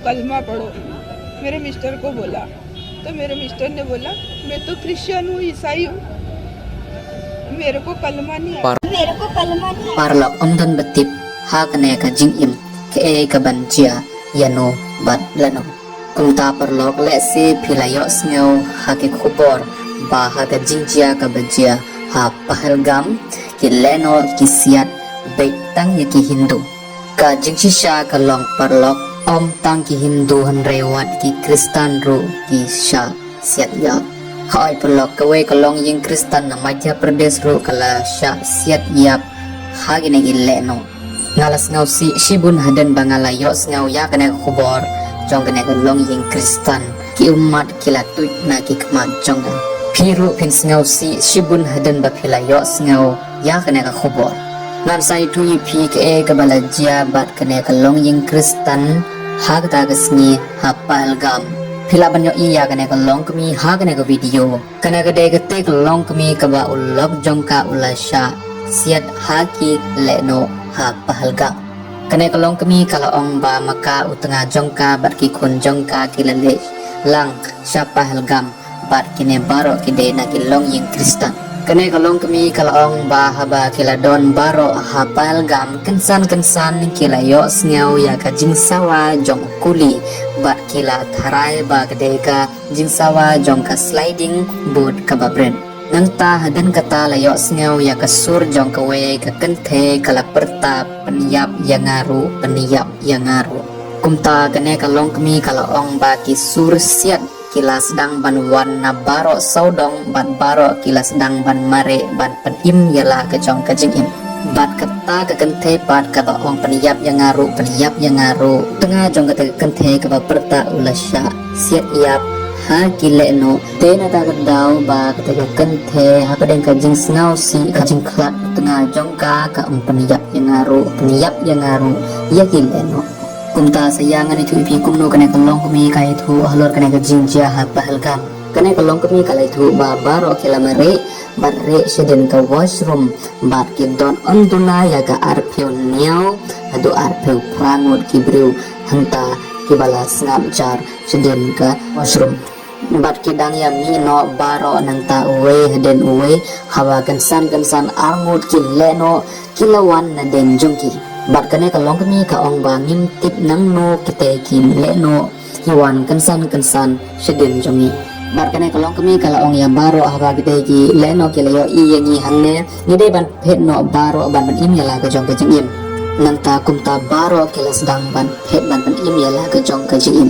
कलमा पढ़ो। मेरे मिस्टर को बोला तो मेरे मिस्टर ने बोला मैं तो क्रिश्चियन हूँ, ईसाई हूँ, मेरे को कलमा नहीं आता। Parlak omdan batip hakne ka jingim ke ka banjia yano bat lano kumta parlok le se philayo sngew hake khubor ba haka jingjia ka banjia ha pahalgam ki leno ki siat beitang ya ki hindu ka jingshisha ka long parlok om tang ki hindu han rewat ki kristan ru ki sha siat ya hai parlok ka we ka long ying kristan na madhya pradesh ru kala sha siat yap hagine ileno ngalas ngau si shibun hadan bangala yo ngau ya kene khubor jong kene long ying kristan ki umat kila tuit na ki kman jong phiru phin ngau si shibun hadan ba phila yo ngau ya kene khubor nan sai tu yi phi ke ka balajia bat kene long ying kristan hag ta gasni hapalgam phila banyo i ya kene long kami ha kene video kene ka de ka tek long kami ka ba ulok jong ka ulasha siat haki leno ha pahalga kane kalong kami kala ong ba maka utanga jongka bat ki khun jongka kilale lang sha pahalgam bat kine baro kide na kilong ying kristan kane kalong kami kala ong ba haba kiladon baro ha pahalgam kensan kila yo sngew ya ka jingsawa jong kuli bat kila tharai ba kide ka jingsawa jongka sliding board ka babren nang ta hadan kata layo sngew ya kasur jong kawe ka kenthe kala perta peniyap yang ngaru kumta kene kalong kami kala ong ba ki sur siat kila sedang ban wan na baro saudong ban baro kila sedang ban mare ban penim yala ke jong ka jingim bat kata ka kenthe bat ka ba ong peniyap yang ngaru tengah jong ka kenthe ka ba perta ulasya siat yap ha kileno tena ta gadau ba kata kenthe ha kadeng ka jing snau si ka jing klat tengah jongka ka peniyap yang ngaru ya kileno kumta sayangan itu ipi kumno kane kalong kami kai thu halor kane ka jingjia ha pahalgam kane kalong kami kalai thu ba baro kilamare barre seden ka washroom bat ki don onduna ya ka arpeu niau adu arpeu prangot ki breu hanta ki bala snap jar seden ka washroom bat kidang ya mino baro nang ta uwe heden uwe hawa gansan arngut ki leno kilawan na den jongki bat kane kalong kami ka ong bangim tip nang no kite ki leno hiwan gansan seden jongi bat kane kalong kami kala ong ya baro hawa kite ki leno kilayo i yangi hangne ngide ban phet no baro ban im yala ka jong ka jingim nang ta kumta baro kila sedang ban phet ban im yala ka jong ka jingim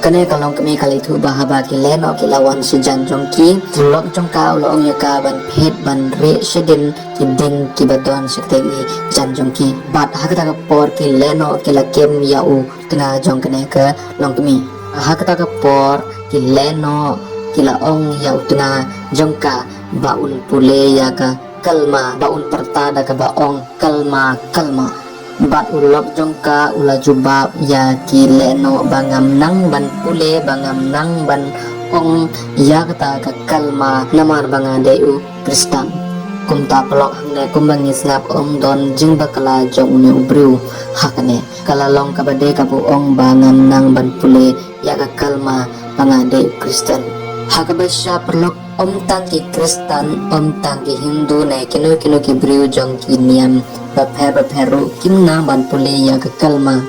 kane kalong kami kalai thu bahaba ki leno ki lawan sejan jongki lok jongka ulong yaka ban phet ban re shedin ki ding ki badon sektegi jan jongki bat hakata ka por ki leno ki la kem yau tengah jong kane ka long kami hakata ka por ki leno ki la ong yau tengah jongka baun pule yaka kalma baun pertada ka baong kalma bat ulok jongka ula jubab ya ki leno bangam nang ban pule bangam nang ban ong ya kata ka kalma namar bangade u kristan kumta pelok hangne kumbangi snap ong don jing bakala jong ne ubru hakane kala long kabade ka bu ong bangam nang ban pule ya ka kalma bangade u kristan hakabasya pelok om tangki kristan om tangki hindu ne kino ki bru jong ki niam baperu kimna ban pule ya ke kalma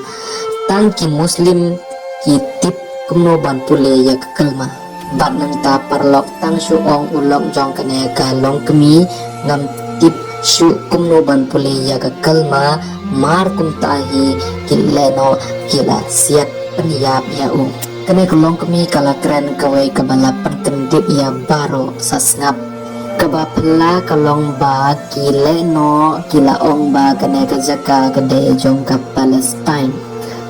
tangki muslim ki tip kumno ban pule ya ke kalma bat nang ta parlok tang su ong ulok jong kane ka long kemi ngam tip su kumno ban pule ya ke kalma mar kum tahi kileno kila siat peniyap ya u kane kalong kemi kala keren kawai kabala pendip ya baro sasngap kaba pela kalong ba kileno kila ong ba kane ka jaka kade jong ka Palestine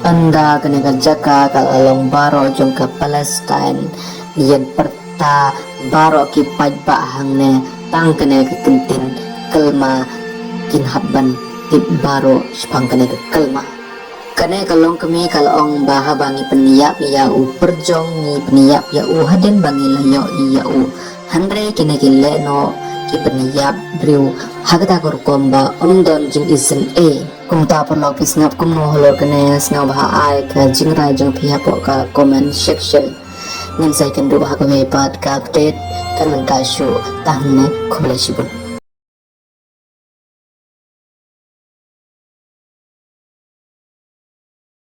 anda kane ka jaka kalong baro jong ka Palestine yen perta baro ki pajba hangne tang kane ka kentin kelma kin habban tip baro spang kane ka kelma kane kalong kami kalong baha bangi peniyap ya u perjong ni peniyap ya u haden bangi layo ya u Handre kine kile no peniyap brew hagata kor komba don jing isen kumta par log pisngap kumno holor kene sngaw bah ai ka jingra jang pihak ka comment section nin sai kan du bah ka pat ka update kan man ka shu tahne khole sibun